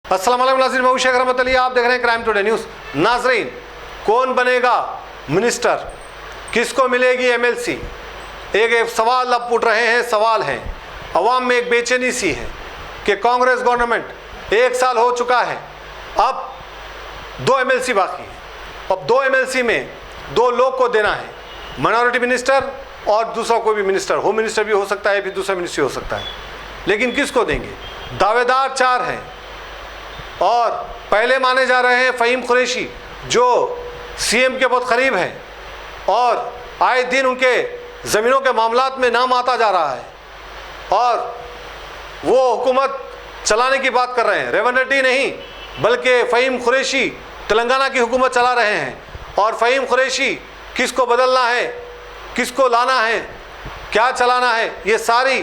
अस्सलाम वालेकुम नाज़रीन, मैं शेख रहमत अली, आप देख रहे हैं क्राइम टुडे न्यूज़। नाज़रीन, कौन बनेगा मिनिस्टर, किसको मिलेगी एमएलसी, एक सवाल अब उठ रहे हैं। सवाल है, अवाम में एक बेचैनी सी है कि कांग्रेस गवर्नमेंट 1 साल हो चुका है, अब 2 एमएलसी बाकी है। अब 2 एमएलसी में 2 लोग को देना है, माइनॉरिटी मिनिस्टर और दूसरा कोई भी मिनिस्टर, होम मिनिस्टर भी हो सकता है, फिर दूसरा मिनिस्ट्री हो सकता है, लेकिन किसको देंगे? दावेदार 4 हैं और पहले माने जा रहे हैं फ़हीम कुरैशी, जो सीएम के बहुत करीब हैं और आए दिन उनके ज़मीनों के मामलात में नाम आता जा रहा है और वो हुकूमत चलाने की बात कर रहे हैं। रेवंत रेड्डी नहीं बल्कि फ़हीम कुरैशी तेलंगाना की हुकूमत चला रहे हैं। और फ़हीम कुरैशी किसको बदलना है, किसको लाना है, क्या चलाना है, ये सारी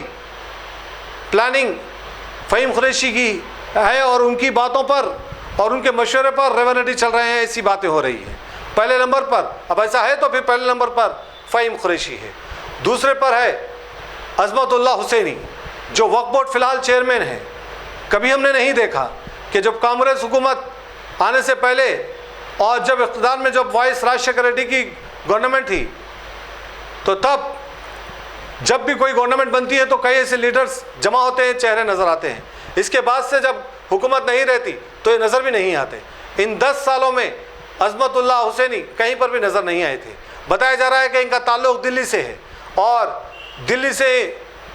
प्लानिंग फ़हीम कुरैशी की है और उनकी बातों पर और उनके मशवरे पर रेवंत रेड्डी चल रहे हैं। ऐसी बातें हो रही हैं। पहले नंबर पर, अब ऐसा है तो फिर पहले नंबर पर फ़हीम कुरैशी है, दूसरे पर है अज़मतुल्लाह हुसैनी, जो वक्फ बोर्ड फ़िलहाल चेयरमैन है। कभी हमने नहीं देखा कि जब कांग्रेस हुकूमत आने से पहले और जब इक़्तिदार में जब वाइस राजशेखर रेड्डी की गवर्नमेंट थी, तो तब जब भी कोई गवर्नमेंट बनती है तो कई ऐसे लीडर्स जमा होते हैं, चेहरे नज़र आते हैं। इसके बाद से जब हुकूमत नहीं रहती तो ये नज़र भी नहीं आते। इन 10 सालों में अज़मतुल्लाह हुसैनी कहीं पर भी नज़र नहीं आए थे। बताया जा रहा है कि इनका ताल्लुक़ दिल्ली से है और दिल्ली से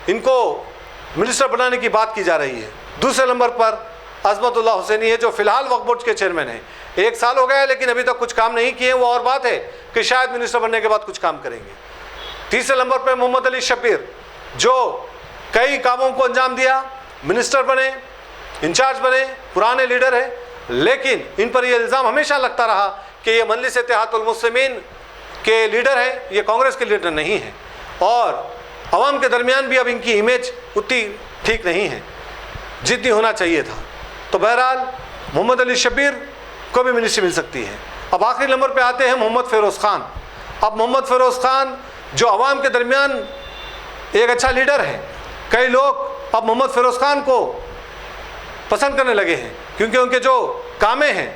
इनको मिनिस्टर बनाने की बात की जा रही है। दूसरे नंबर पर अज़मतुल्लाह हुसैनी है, जो फ़िलहाल वक्फ बोर्ड के चेयरमैन हैं। 1 साल हो गया है लेकिन अभी तक कुछ काम नहीं किए। वो और बात है कि शायद मिनिस्टर बनने के बाद कुछ काम करेंगे। तीसरे नंबर पर मोहम्मद अली शब्बीर, जो कई कामों को अंजाम दिया, मिनिस्टर बने, इंचार्ज बने, पुराने लीडर हैं, लेकिन इन पर यह इल्ज़ाम हमेशा लगता रहा कि ये मजलिस इत्तेहादुल मुस्लिमीन के लीडर हैं, ये कांग्रेस के लीडर नहीं हैं और अवाम के दरमियान भी अब इनकी इमेज उतनी ठीक नहीं है जितनी होना चाहिए था। तो बहरहाल मोहम्मद अली शब्बीर को भी मिनिस्ट्री मिल सकती है। अब आखिरी नंबर पे आते हैं मोहम्मद फ़िरोज़ ख़ान। अब मोहम्मद फ़िरोज़ ख़ान जो अवाम के दरमियान एक अच्छा लीडर है, कई लोग अब मोहम्मद फ़िरोज़ ख़ान को पसंद करने लगे हैं क्योंकि उनके जो कामें हैं,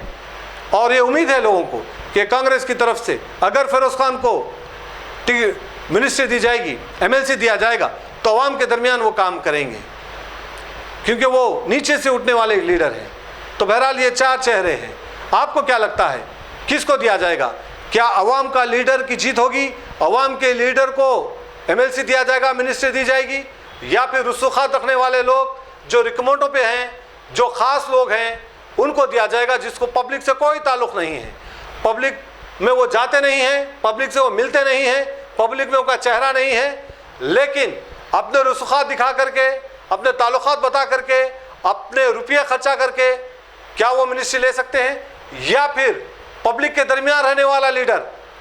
और ये उम्मीद है लोगों को कि कांग्रेस की तरफ से अगर फ़िरोज़ ख़ान को मिनिस्ट्री दी जाएगी, एमएलसी दिया जाएगा, तो अवाम के दरमियान वो काम करेंगे क्योंकि वो नीचे से उठने वाले लीडर हैं। तो बहरहाल ये 4 चेहरे हैं। आपको क्या लगता है किसको दिया जाएगा? क्या अवाम का लीडर की जीत होगी, अवाम के लीडर को एमएलसी दिया जाएगा, मिनिस्ट्री दी जाएगी, या फिर रसूखात रखने वाले लोग जो रिकमेंडों पे हैं, जो ख़ास लोग हैं, उनको दिया जाएगा जिसको पब्लिक से कोई ताल्लुक़ नहीं है, पब्लिक में वो जाते नहीं हैं, पब्लिक से वो मिलते नहीं हैं, पब्लिक में उनका चेहरा नहीं है, लेकिन अपने रसूखात दिखा करके, अपने ताल्लुक़ात बता करके, अपने रुपये खर्चा करके क्या वो मिनिस्ट्री ले सकते हैं? या फिर पब्लिक के दरमियान रहने वाला लीडर,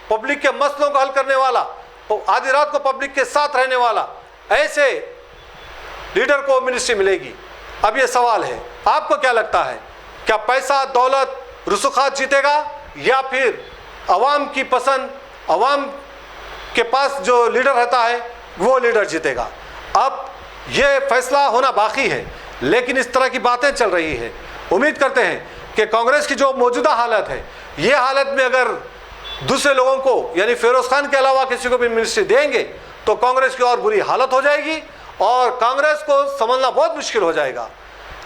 पब्लिक के मसलों को हल करने वाला, आधी रात को पब्लिक के साथ रहने वाला, ऐसे लीडर को मिनिस्ट्री मिलेगी? अब ये सवाल है, आपको क्या लगता है? क्या पैसा, दौलत, रसूखात जीतेगा या फिर अवाम की पसंद, अवाम के पास जो लीडर रहता है वो लीडर जीतेगा? अब ये फैसला होना बाकी है, लेकिन इस तरह की बातें चल रही है। उम्मीद करते हैं कि कांग्रेस की जो मौजूदा हालत है, ये हालत में अगर दूसरे लोगों को यानी फ़िरोज़ ख़ान के अलावा किसी को भी मिनिस्ट्री देंगे तो कांग्रेस की और बुरी हालत हो जाएगी और कांग्रेस को संभलना बहुत मुश्किल हो जाएगा।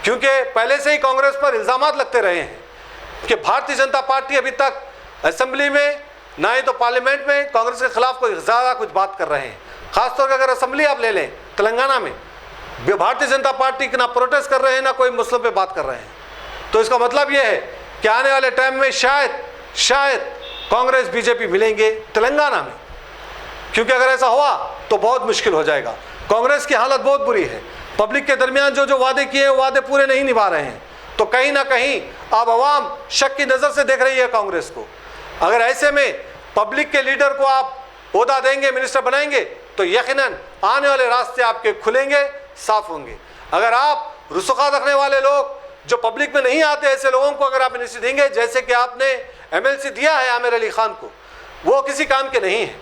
क्योंकि पहले से ही कांग्रेस पर इल्ज़ामात लगते रहे हैं कि भारतीय जनता पार्टी अभी तक असेंबली में ना ही तो पार्लियामेंट में कांग्रेस के खिलाफ कोई ज़्यादा कुछ बात कर रहे हैं। ख़ासतौर पर अगर असेंबली आप ले लें तेलंगाना में, भारतीय जनता पार्टी ना प्रोटेस्ट कर रहे हैं, ना कोई मुस्लिम पे बात कर रहे हैं। तो इसका मतलब ये है कि आने वाले टाइम में शायद कांग्रेस बीजेपी मिलेंगे तेलंगाना में, क्योंकि अगर ऐसा हुआ तो बहुत मुश्किल हो जाएगा। कांग्रेस की हालत बहुत बुरी है। पब्लिक के दरमियान जो वादे किए वो वादे पूरे नहीं निभा रहे हैं, तो कहीं ना कहीं अब अवाम शक की नज़र से देख रही है कांग्रेस को। अगर ऐसे में पब्लिक के लीडर को आप ओहदा देंगे, मिनिस्टर बनाएंगे, तो यकीनन आने वाले रास्ते आपके खुलेंगे, साफ होंगे। अगर आप रसूखात रखने वाले लोग जो पब्लिक में नहीं आते, ऐसे लोगों को अगर आप मिनिस्ट्री देंगे, जैसे कि आपने एमएलसी दिया है आमिर अली खान को, वो किसी काम के नहीं हैं,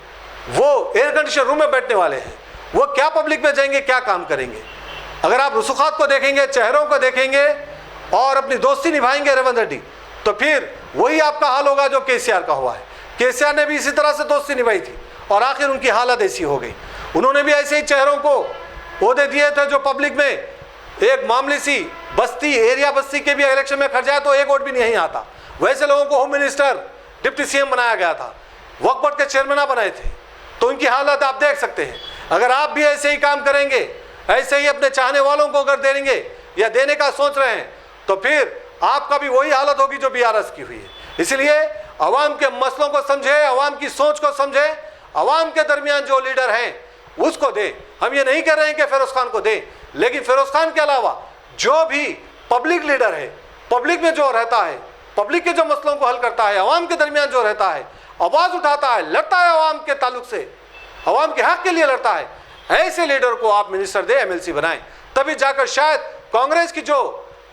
वो एयर कंडीशन रूम में बैठने वाले हैं, वो क्या पब्लिक में जाएंगे, क्या काम करेंगे? अगर आप रसूखात को देखेंगे, चेहरों को देखेंगे और अपनी दोस्ती निभाएंगे रेवंत रेड्डी, तो फिर वही आपका हाल होगा जो केसीआर का हुआ है। केसीआर ने भी इसी तरह से दोस्ती निभाई थी और आखिर उनकी हालत ऐसी हो गई। उन्होंने भी ऐसे ही चेहरों को ओहदे दिए थे जो पब्लिक में एक मामूली सी बस्ती, एरिया बस्ती के भी इलेक्शन में खर्च जाए तो एक वोट भी नहीं आता, वैसे लोगों को होम मिनिस्टर, डिप्टी सीएम बनाया गया था, वक्फ बोर्ड के चेयरमैन बनाए थे। तो उनकी हालत आप देख सकते हैं। अगर आप भी ऐसे ही काम करेंगे, ऐसे ही अपने चाहने वालों को अगर देंगे या देने का सोच रहे हैं, तो फिर आपका भी वही हालत होगी जो बीआरएस की हुई है। इसलिए अवाम के मसलों को समझे, अवाम की सोच को समझे, अवाम के दरमियान जो लीडर हैं उसको दे। हम ये नहीं कह रहे हैं कि फिरोज खान को दे, लेकिन फिरोज खान के अलावा जो भी पब्लिक लीडर है, पब्लिक में जो रहता है, पब्लिक के जो मसलों को हल करता है, अवाम के दरमियान जो रहता है, आवाज उठाता है, लड़ता है अवाम के ताल्लुक से, अवाम के हक के लिए लड़ता है, ऐसे लीडर को आप मिनिस्टर दे, एमएलसी बनाएं। तभी जाकर शायद कांग्रेस की जो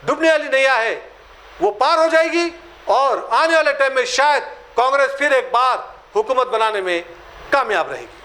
डूबने वाली नैया है वो पार हो जाएगी और आने वाले टाइम में शायद कांग्रेस फिर एक बार हुकूमत बनाने में कामयाब रहेगी।